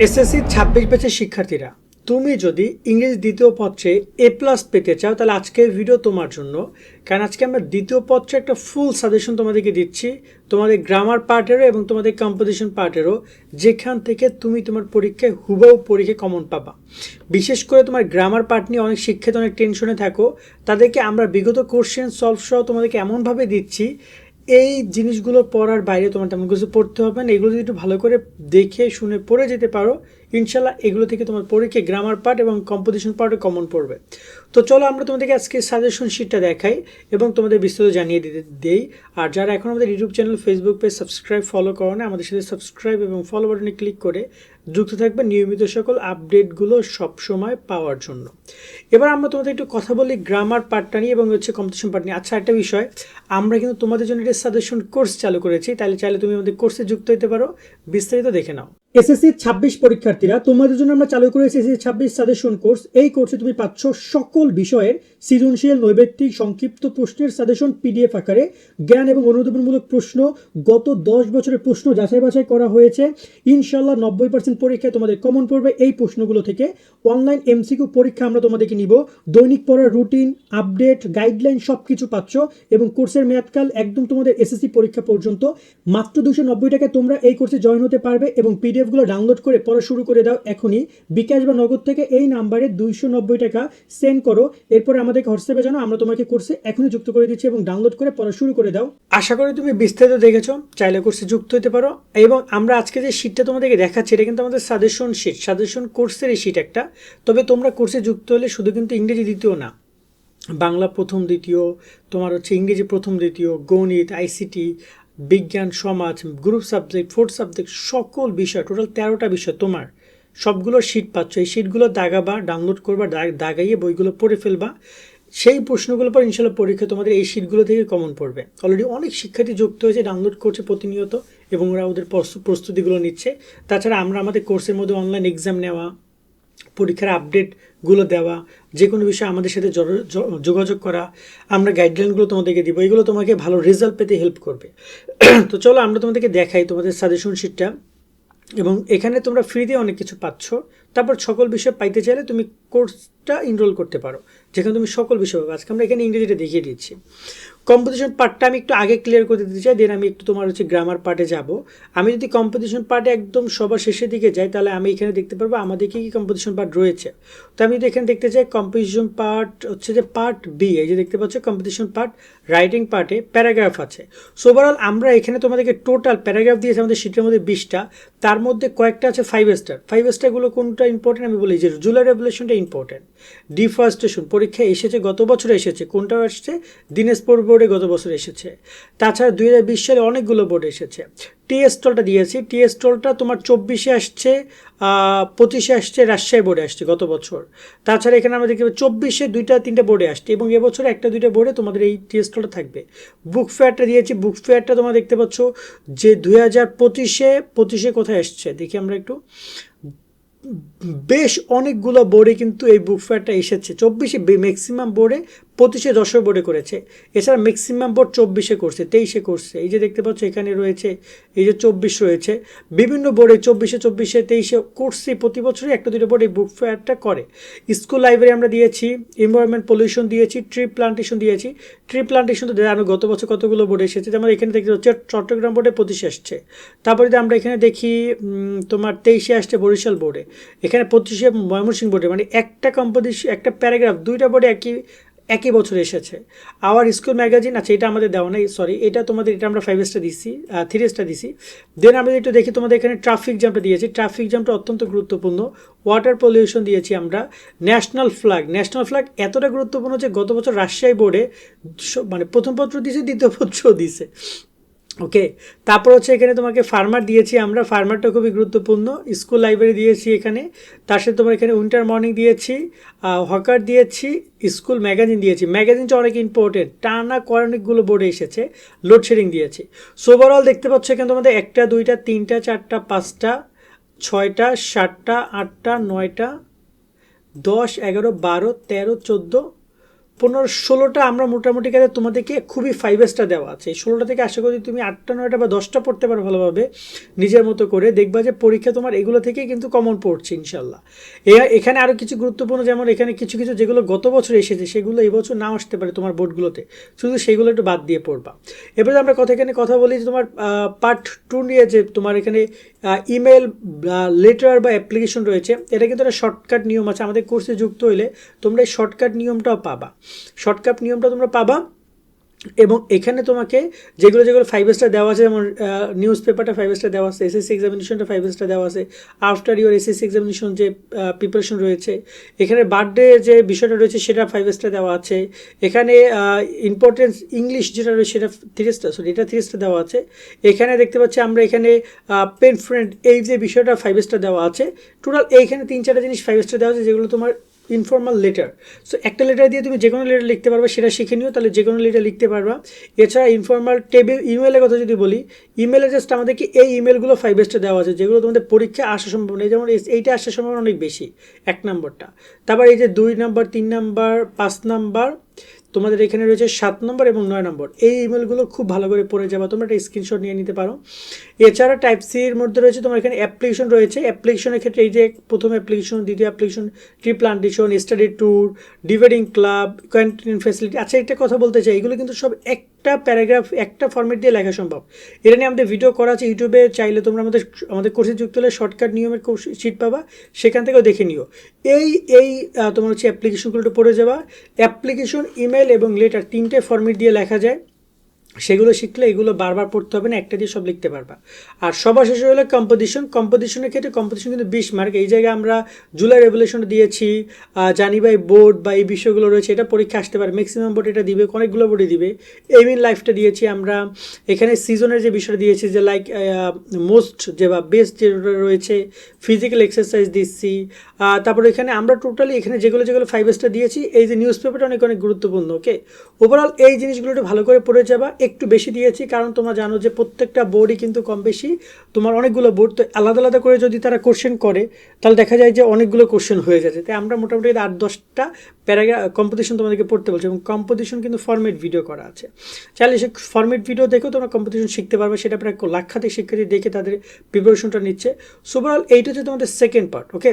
SSC ২৬ ব্যাচের শিক্ষার্থীরা, তুমি যদি ইংরেজি দ্বিতীয় পত্রে A+ পেতে চাও তাহলে আজকের ভিডিও তোমার জন্য। কারণ আজকে আমরা দ্বিতীয় পত্রে একটা ফুল সাজেশন তোমাদেরকে দিচ্ছি, তোমাদের গ্রামার পার্টেরও এবং তোমাদের কম্পোজিশন পার্টেরও, যেখান থেকে তুমি তোমার পরীক্ষায় হুবহু পরীক্ষায় কমন পাবা। বিশেষ করে তোমার গ্রামার পার্ট নিয়ে অনেক শিক্ষিত অনেক টেনশনে থাকো, তাদেরকে আমরা বিগত কোশ্চেন সলভ সহ তোমাদেরকে এমনভাবে দিচ্ছি এই জিনিসগুলো পড়ার বাইরে তোমার তেমন কিছু পড়তে হবে না। এগুলো যদি একটু ভালো করে দেখে শুনে পড়ে যেতে পারো, ইনশাল্লাহ এগুলো থেকে তোমার পরীক্ষায় গ্রামার পার্ট এবং কম্পোজিশন পার্টে কমন পড়বে। তো চলো আমরা তোমাদেরকে আজকে সাজেশন শিটটা দেখাই এবং তোমাদের বিস্তারিত জানিয়ে দেই। আর যারা এখন আমাদের YouTube channel Facebook page subscribe follow করো না, আমাদের সাথে সাবস্ক্রাইব এবং ফলো বাটনে ক্লিক করে যুক্ত থাকবে নিয়মিত সকল আপডেটগুলো সবসময় পাওয়ার জন্য। এবার আমরা তোমাদের একটু কথা বলি গ্রামার পার্টটা নিয়ে এবং হচ্ছে কম্পিটিশন পার্ট নিয়ে। আচ্ছা, একটা বিষয়, আমরা কিন্তু তোমাদের জন্য একটা সাজেশন কোর্স চালু করেছি, তাহলে চাইলে তুমি আমাদের কোর্সে যুক্ত হতে পারো। বিস্তারিত দেখে নাও। এসএসসি ২৬ পরীক্ষার্থীরা, তোমাদের জন্য আমরা চালু করেছি এসএসসি ২৬ সাজেশন কোর্স। এই কোর্সে তুমি পাচ্ছ সকল বিষয়ের সৃজনশীল, নৈবেত্তিক, সংক্ষিপ্ত প্রশ্নের সাজেশন পিডিএফ আকারে, জ্ঞান এবং অনুধাবনমূলক প্রশ্ন, গত ১০ বছরের প্রশ্ন যাচাই বাছাই করা হয়েছে। ইনশাল্লাহ ৯০% পরীক্ষায় তোমাদের কমন পড়বে এই প্রশ্নগুলো থেকে। অনলাইন এমসিকিউ পরীক্ষা আমরা তোমাদেরকে নিব, দৈনিক পড়ার রুটিন, আপডেট, গাইডলাইন সব কিছু পাচ্ছ এবং কোর্সের মেয়াদকাল একদম তোমাদের এসএসসি পরীক্ষা পর্যন্ত। মাত্র ২৯০ টাকায় তোমরা এই কোর্সে জয়েন হতে পারবে এবং পিডিএফগুলো ডাউনলোড করে পড়া শুরু করে দাও এখনই। বিকাশ বা নগদ থেকে এই নাম্বারে ২৯০ টাকা সেন্ড করো, এরপরে আমাদেরকে হোয়াটসঅ্যাপে জানাও, আমরা তোমাকে কোর্সে এখনই যুক্ত করে দিচ্ছি এবং ডাউনলোড করে পড়া শুরু করে দাও। আশা করি তুমি বিস্তারিত দেখেছো, চাইলে কোর্সে যুক্ত হতে পারো। এবং আমরা আজকে যে শিটটা তোমাদেরকে দেখাচ্ছি এটা কিন্তু আমাদের সাজেশন শিট, সাজেশন কোর্সের এই শিট একটা। তবে তোমরা কোর্সে যুক্ত হলে শুধু কিন্তু ইংরেজি দ্বিতীয় না, বাংলা প্রথম দ্বিতীয়, তোমার হচ্ছে ইংরেজি প্রথম দ্বিতীয়, গণিত, আইসিটি, বিজ্ঞান, সমাজ, গ্রুপ সাবজেক্ট, ফোর্থ সাবজেক্ট, সকল বিষয়, টোটাল ১৩টা বিষয় তোমার সবগুলোর শিট পাচ্ছ। এই শিটগুলো দাগাবা, ডাউনলোড করবা, দাগাইয়ে বইগুলো পড়ে ফেলবা। সেই প্রশ্নগুলোর পর ইনশাল্লাহ পরীক্ষা তোমাদের এই শিটগুলো থেকে কমন পড়বে। অলরেডি অনেক শিক্ষার্থী যুক্ত হয়েছে, ডাউনলোড করছে প্রতিনিয়ত এবং ওরা ওদের প্রস্তুতিগুলো নিচ্ছে। তাছাড়া আমরা আমাদের কোর্সের মধ্যে অনলাইন এক্সাম নেওয়া, পরীক্ষার আপডেটগুলো দেওয়া, যে কোনো বিষয়ে আমাদের সাথে যোগাযোগ করা, আমরা গাইডলাইনগুলো তোমাদেরকে দিব, এগুলো তোমাকে ভালো রেজাল্ট পেতে হেল্প করবে। তো চলো আমরা তোমাদেরকে দেখাই তোমাদের সাজেশন শিটটা। এবং এখানে তোমরা ফ্রিতে অনেক কিছু পাচ্ছ। তারপর সকল বিষয় পাইতে চাইলে তুমি কোর্সটা এনরোল করতে পারো, যেখানে তুমি সকল বিষয় পাবে। আজকে আমরা এখানে ইংরেজিটা দেখিয়ে দিচ্ছি। কম্পোজিশন পার্টটা আমি একটু আগে ক্লিয়ার করে দিতে চাই, দেন আমি একটু তোমার হচ্ছে গ্রামার পার্টে যাব। আমি যদি কম্পোজিশন পার্টে একদম সবার শেষের দিকে যাই, তাহলে আমি এখানে দেখতে পারবো আমাদের কী কী কম্পোজিশন পার্ট রয়েছে। তো আমি যদি এখানে দেখতে চাই কম্পোজিশন পার্ট হচ্ছে যে পার্ট বি, এই যে দেখতে পাচ্ছ কম্পোজিশন পার্ট, রাইটিং পার্টে প্যারাগ্রাফ আছে। সো ওভারঅল আমরা এখানে তোমাদেরকে টোটাল প্যারাগ্রাফ দিয়েছি আমাদের শিটের মধ্যে 20টা, তার মধ্যে কয়েকটা আছে 5 স্টার। 5 স্টারগুলো কোনটা ইম্পর্টেন্ট আমি বলি, যে জুলাই রেভলিউশনটা ইম্পর্টেন্ট। ডিফরেস্টেশন পরীক্ষায় এসেছে, গত বছর এসেছে, কোনটা আসছে, দিনাজপুর বোর্ডে গত বছর এসেছে। তাছাড়া 2020 সালে অনেকগুলো বোর্ডে এসেছে। টি স্টলটা দিয়েছি, টি স্টলটা তোমার 24-এ আসছে, 25-এ আসছে, রাজশাহী বোর্ডে আসছে গত বছর। তাছাড়া এখানে আমরা দেখতে পাবো 24-এ 2-3 বোর্ডে আসছে এবং এবছর 1-2 বোর্ডে তোমাদের এই টি স্টলটা থাকবে। বুক ফেয়ারটা দিয়েছি, বুক ফেয়ারটা তোমরা দেখতে পাচ্ছ যে 2025-এ কোথায় আসছে দেখি আমরা একটু, বেশ অনেকগুলো বোর্ডে কিন্তু এই বুক ফেয়ারটা এসেছে। 24-এ ম্যাক্সিমাম বোর্ডে, 25-এ যশোর বোর্ডে করেছে। এছাড়া ম্যাক্সিমাম বোর্ড 24-এ করছে, 23-এ করছে। এই যে দেখতে পাচ্ছ এখানে রয়েছে, এই যে 24 রয়েছে, বিভিন্ন বোর্ডে 24-এ, 23-এ করছে। প্রতি বছরই 1-2 বোর্ড এই বুক ফেয়ারটা করে। স্কুল লাইব্রেরি আমরা দিয়েছি, এনভায়রনমেন্ট পলিউশন দিয়েছি, ট্রি প্লান্টেশন দিয়েছি। ট্রি প্লান্টেশন তো জানো গত বছর কতগুলো বোর্ডে এসেছে, যেমন এখানে দেখতে পাচ্ছি চট্টগ্রাম বোর্ডে 25-এ আসছে। তারপরে যদি আমরা এখানে দেখি তোমার 23-এ আসছে বরিশাল বোর্ডে, এখানে 25-এ ময়মনসিংহ বোর্ডে, মানে একটা কম্পোজিশন, একটা প্যারাগ্রাফ 2টা বোর্ডে একই বছর এসেছে। আওয়ার স্কুল ম্যাগাজিন, আচ্ছা এটা আমাদের দেওয়া নাই, সরি, এটা তোমাদের, এটা আমরা 5 স্টার দিছি, 3 স্টার দিছি। দেন আমরা একটু দেখি তোমাদের এখানে ট্রাফিক জ্যামটা দিয়েছি, ট্রাফিক জ্যামটা অত্যন্ত গুরুত্বপূর্ণ। ওয়াটার পলিউশন দিয়েছি আমরা। ন্যাশনাল ফ্ল্যাগ এতটা গুরুত্বপূর্ণ যে গত বছর রাজশাহী বোর্ডে মানে প্রথম পত্র দিয়েছে, দ্বিতীয় পত্রও দিয়েছে। ওকে, তারপর হচ্ছে এখানে তোমাকে ফার্মার দিয়েছি আমরা, ফার্মারটা খুবই গুরুত্বপূর্ণ। স্কুল লাইব্রেরি দিয়েছি এখানে, তার সাথে তোমার এখানে উইন্টার মর্নিং দিয়েছি, হকার দিয়েছি, স্কুল ম্যাগাজিন দিয়েছি। ম্যাগাজিনটা অনেক ইম্পর্টেন্ট, টানা অনেকগুলো বোর্ডে এসেছে। লোডশেডিং দিয়েছি। সো ওভারঅল দেখতে পাচ্ছ এখানে তোমাদের 1টা 2টা 3টা 4টা 5টা 6টা 7টা 8টা 9টা 10 11 12 13 14 15-16টা আমরা মোটামুটি কাজে তোমাদেরকে খুবই 5 স্টার দেওয়া আছে। এই 16টা থেকে আশা করি তুমি 8টা 9টা বা 10টা পড়তে পারো ভালোভাবে নিজের মতো করে, দেখবা যে পরীক্ষা তোমার এগুলো থেকেই কিন্তু কমন পড়ছে ইনশাল্লাহ। এখানে আরও কিছু গুরুত্বপূর্ণ, যেমন এখানে কিছু কিছু যেগুলো গত বছর এসেছে সেগুলো এই বছর নাও আসতে পারে তোমার বোর্ডগুলোতে, শুধু সেগুলো একটু বাদ দিয়ে পড়বা। এবারে আমরা এখানে কথা বলি যে তোমার পার্ট 2 নিয়ে, যে তোমার এখানে ইমেল, লেটার বা অ্যাপ্লিকেশন রয়েছে। এটা কিন্তু একটা শর্টকাট নিয়ম আছে, আমাদের কোর্সে যুক্ত হইলে তোমরা এই শর্টকাট নিয়মটাও পাবা। শর্টকাট নিয়মটা তোমরা পাবা, এবং এখানে তোমাকে যেগুলো যেগুলো 5 স্টার দেওয়া আছে, যেমন নিউজ পেপারটা 5 স্টার দেওয়া আছে, এসএসসি এক্সামিনেশনটা 5 স্টার দেওয়া আছে, আফটার ইউর এসএসসি এক্সামিনেশন যে প্রিপারেশন রয়েছে, এখানে বার্থডে যে বিষয়টা রয়েছে সেটা 5 স্টার দেওয়া আছে, এখানে ইম্পর্টেন্স ইংলিশ যেটা রয়েছে সেটা 3 স্টার, সরি এটা 3 স্টার দেওয়া আছে। এখানে দেখতে পাচ্ছি আমরা এখানে পেন ফ্রেন্ড এই যে বিষয়টা 5 স্টার দেওয়া আছে। টোটাল এইখানে 3-4টা জিনিস 5 স্টার দেওয়া আছে, যেগুলো তোমার ইনফর্মাল লেটার। সো একটা লেটার দিয়ে তুমি যে কোনো লেটার লিখতে পারবে, সেটা শিখে নিও, তাহলে যে কোনো লেটার লিখতে পারবা। এছাড়া ইনফর্মাল টেবিল ইমেলের কথা যদি বলি, ইমেলে জাস্ট আমাদেরকে এই ইমেলগুলো 5 স্টার দেওয়া আছে, যেগুলো তোমাদের পরীক্ষা আসার সম্ভাবনা, যেমন এইটা আসার সম্ভাবনা অনেক বেশি, 1 নম্বরটা। তারপর এই যে 2 নম্বর, 3 নম্বর, 5 নম্বর, তোমাদের এখানে রয়েছে 7 নম্বর এবং 9 নম্বর। এই ইমেলগুলো খুব ভালো করে পড়ে যাবা, তোমরা একটা স্ক্রিনশট নিয়ে নিতে পারো। এছাড়া টাইপ সির মধ্যে রয়েছে তোমার এখানে অ্যাপ্লিকেশন রয়েছে। অ্যাপ্লিকেশনের ক্ষেত্রে এই যে প্রথম অ্যাপ্লিকেশন, দ্বিতীয় application, tree plantation, study tour, debating club, canteen facility. আচ্ছা, একটা কথা বলতে চাই, এগুলো কিন্তু সব একটা প্যারাগ্রাফ একটা ফর্মেট দিয়ে লেখা সম্ভব। এটা নিয়ে আমাদের ভিডিও করা আছে ইউটিউবে, চাইলে তোমরা আমাদের কোর্সে যুক্ত হলে শর্টকাট নিয়মের শিট পাবা, সেখান থেকেও দেখে নিও। এই তোমার হচ্ছে অ্যাপ্লিকেশনগুলো পড়ে যাবা। অ্যাপ্লিকেশন, ইমেল এবং লেটার 3টে ফর্মেট দিয়ে লেখা যায়, সেগুলো শিখলে এগুলো বারবার পড়তে হবে না, একটা দিয়ে সব লিখতে পারবা। আর সবার শেষে হলো কম্পোজিশনের ক্ষেত্রে কম্পোজিশন কিন্তু 20 মার্ক। এই জায়গায় আমরা জুলাই রেভলিউশন দিয়েছি, জানি ভাই বোর্ড বা এই বিষয়গুলো রয়েছে, এটা পরীক্ষা আসতে পারে, ম্যাক্সিমাম বোর্ড এটা দিবে, অনেকগুলো বোর্ডে দিবে। এম ইন লাইফটা দিয়েছি আমরা, এখানে সিজনের যে বিষয়টা দিয়েছি, যে লাইক মোস্ট যে বা বেস্ট যেটা রয়েছে, ফিজিক্যাল এক্সারসাইজ দিচ্ছি। তারপরে এখানে আমরা টোটালি এখানে যেগুলো 5 স্টার দিয়েছি, এই যে নিউজ পেপারটা অনেক গুরুত্বপূর্ণ। ওকে, ওভারঅল এই জিনিসগুলো একটু ভালো করে পড়ে যাবা। একটু বেশি দিয়েছি কারণ তোমরা জানো যে প্রত্যেকটা বোর্ডই কিন্তু কম বেশি, তোমার অনেকগুলো বোর্ড, তো আলাদা আলাদা করে যদি তারা কোশ্চেন করে তাহলে দেখা যায় যে অনেকগুলো কোশ্চেন হয়ে যাচ্ছে। তাই আমরা মোটামুটি 8-10টা প্যারাগ্রাফ কম্পোজিশন তোমাদেরকে পড়তে বলছি, এবং কম্পোজিশন কিন্তু ফরম্যাট ভিডিও করা আছে, চাইলে সে ফরম্যাট ভিডিও দেখেও তোমরা কম্পোজিশন শিখতে পারবে। সেটা প্রায় লাক্ষাধিক শিক্ষার্থী দেখে তাদের প্রিপারেশনটা নিচ্ছে। সো ওভারঅল এইটা হচ্ছে তোমাদের সেকেন্ড পার্ট। ওকে,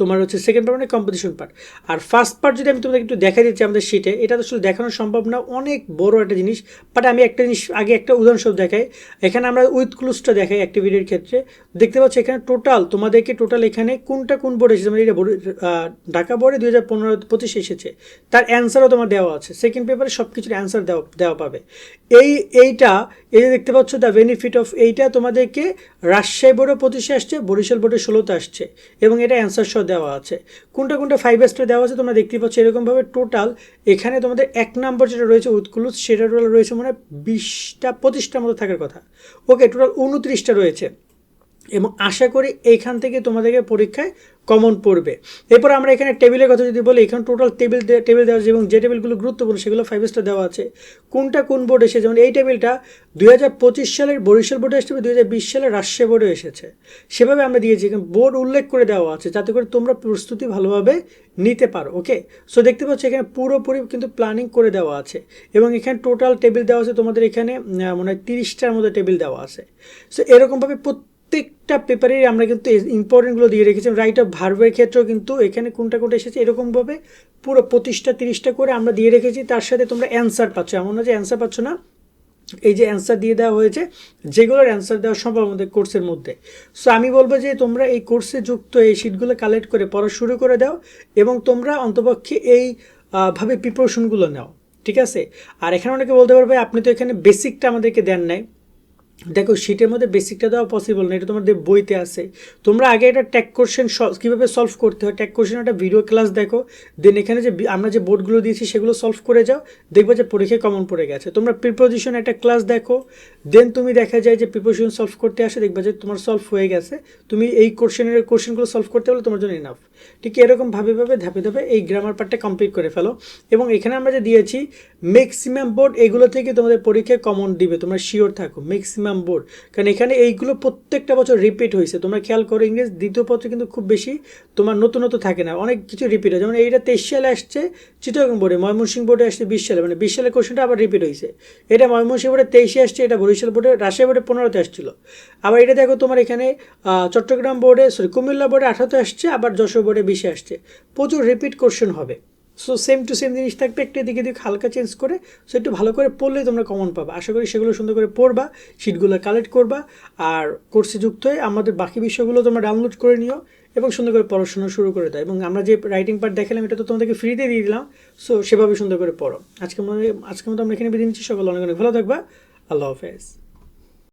তোমার হচ্ছে সেকেন্ড পার্ট মানে কম্পোজিশন পার্ট। আর ফার্স্ট পার্ট যদি আমি তোমাদের একটু দেখা দিচ্ছি আমাদের শিটে, এটা তো আসলে দেখানো সম্ভব না, অনেক বড় একটা জিনিস, বাট আমি একটা জিনিস আগে একটা উদাহরণস্বরূপ দেখাই। এখানে আমরা উইথ ক্লুজটা দেখাই অ্যাক্টিভিটির ক্ষেত্রে, দেখতে পাচ্ছি এখানে তোমাদেরকে টোটাল এখানে কোন বোর্ড এসেছে, মানে এটা ঢাকা বোর্ডে 2015-25 এসেছে, তার অ্যান্সারও তোমার দেওয়া আছে। সেকেন্ড পেপারে সব কিছুর অ্যান্সার দেওয়া পাবে। এইটা এই যে দেখতে পাচ্ছ দ্য বেনিফিট অফ, এইটা তোমাদেরকে রাজশাহী বোর্ডে 25 আসছে, বরিশাল বোর্ডে 16তে আসছে, এবং এটা অ্যান্সার সহ দেওয়া আছে। কোনটা 5 স্টার দেওয়া আছে তোমরা দেখতে পাচ্ছ এরকমভাবে। টোটাল এখানে তোমাদের 1 নম্বর যেটা রয়েছে উৎকুলুস, সেটা টোটাল রয়েছে মানে 20-25টার মতো থাকার কথা। ওকে, টোটাল 29টা রয়েছে, এবং আশা করি এইখান থেকে তোমাদেরকে পরীক্ষায় কমন পড়বে। এরপর আমরা এখানে টেবিলের কথা যদি বলি, এখানে টোটাল টেবিল দেওয়া আছে, এবং যে টেবিলগুলো গুরুত্বপূর্ণ সেগুলো 5 স্টার দেওয়া আছে। কোন বোর্ড এসেছে, যেমন এই টেবিলটা 2025 সালের বরিশাল বোর্ডে এসেছে, 2020 সালের রাজশাহী বোর্ডে এসেছে, সেভাবে আমরা দিয়েছি। এখানে বোর্ড উল্লেখ করে দেওয়া আছে যাতে করে তোমরা প্রস্তুতি ভালোভাবে নিতে পারো। ওকে, সো দেখতে পাচ্ছ এখানে পুরোপুরি কিন্তু প্ল্যানিং করে দেওয়া আছে, এবং এখানে টোটাল টেবিল দেওয়া আছে তোমাদের এখানে মনে হয় 30টার মতো টেবিল দেওয়া আছে। সো এরকমভাবে প্রত্যেকটা পেপারে আমরা কিন্তু ইম্পর্টেন্টগুলো দিয়ে রেখেছি। রাইট অফ ভার্বের ক্ষেত্রেও কিন্তু এখানে কোনটা এসেছে এরকমভাবে পুরো 25টা-30টা করে আমরা দিয়ে রেখেছি। তার সাথে তোমরা অ্যান্সার পাচ্ছ, এমন না যে অ্যান্সার পাচ্ছ না, এই যে অ্যান্সার দিয়ে দেওয়া হয়েছে, যেগুলোর অ্যান্সার দেওয়া সম্ভব আমাদের কোর্সের মধ্যে। সো আমি বলবো যে তোমরা এই কোর্সে যুক্ত এই শিটগুলো কালেক্ট করে পড়া শুরু করে দাও, এবং তোমরা অন্তপক্ষে এই ভাবে প্রিপারেশনগুলো নাও, ঠিক আছে। আর এখানে অনেকে বলতে পারবে আপনি তো এখানে বেসিকটা আমাদেরকে দেন নাই। দেখো, শিটের মধ্যে বেসিকটা দেওয়া পসিবল না, এটা তোমাদের বইতে আছে। তোমরা আগে এটা ট্যাগ কোশ্চেন কীভাবে সলভ করতে হয়, ট্যাগ কোশ্চেন একটা ভিডিও ক্লাস দেখো, দেন এখানে যে আমরা যে বোর্ডগুলো দিয়েছি সেগুলো সলভ করে যাও, দেখবে যে পরীক্ষায় কমন পড়ে গেছে। তোমরা প্রিপোজিশন একটা ক্লাস দেখো, দেন তুমি দেখা যায় যে প্রিপোজিশন সলভ করতে আসে, দেখবে যে তোমার সলভ হয়ে গেছে। তুমি এই কোশ্চেনগুলো সলভ করতে হলে তোমার জন্য ইনাফ। ঠিক এরকম ধাপে ধাপে এই গ্রামার পার্টটা কমপ্লিট করে ফেলো। এবং এখানে আমরা যে দিয়েছি ম্যাক্সিমাম বোর্ড এগুলো থেকে তোমাদের পরীক্ষায় কমন দিবে, তোমরা শিওর থাকো। ম্যাক্সিমাম চট্টগ্রাম বোর্ড, কারণ এখানে এইগুলো প্রত্যেকটা বছর রিপিট হয়েছে। তোমরা খেয়াল করো ইংরেজ দ্বিতীয় পত্রে কিন্তু খুব বেশি তোমার নতুনত্ব থাকে না, অনেক কিছু রিপিট হয়। যেমন এইটা 23 সালে আসছে চিটাগং বোর্ডে, ময়মনসিংহ বোর্ডে আসছে 20 সালে, মানে 20 সালের কোশ্চেনটা আবার রিপিট হয়েছে। এটা ময়মনসিংহ বোর্ডে 23-এ আসছে, এটা বরিশাল বোর্ডে, রাজশাহী বোর্ডে 15-তে আসছিল। আবার এটা দেখো তোমার এখানে চট্টগ্রাম বোর্ডে, সরি কুমিল্লা বোর্ডে 18-তে আসছে, আবার যশোর বোর্ডে 20-এ আসছে। প্রচুর রিপিট কোশ্চেন হবে। সো সেম টু সেম জিনিস থাকবে, একটা দিকে দিকে হালকা চেঞ্জ করে। সো একটু ভালো করে পড়লে তোমরা কমন পাবা। আশা করি সেগুলো সুন্দর করে পড়বা, শিটগুলো কালেক্ট করবা, আর কোর্সে যুক্ত হয়ে আমাদের বাকি বিষয়গুলো তোমরা ডাউনলোড করে নিও এবং সুন্দর করে পড়াশোনা শুরু করে দাও। এবং আমরা যে রাইটিং পার্ট দেখালাম এটা তো তোমাদেরকে ফ্রিতে দিয়ে দিলাম, সো সেভাবে সুন্দর করে পড়ো। আজকের মতো আমরা এখানে বিদায় নিচ্ছি। সকল অনেক অনেক ভালো থাকবা। আল্লাহ হাফেজ।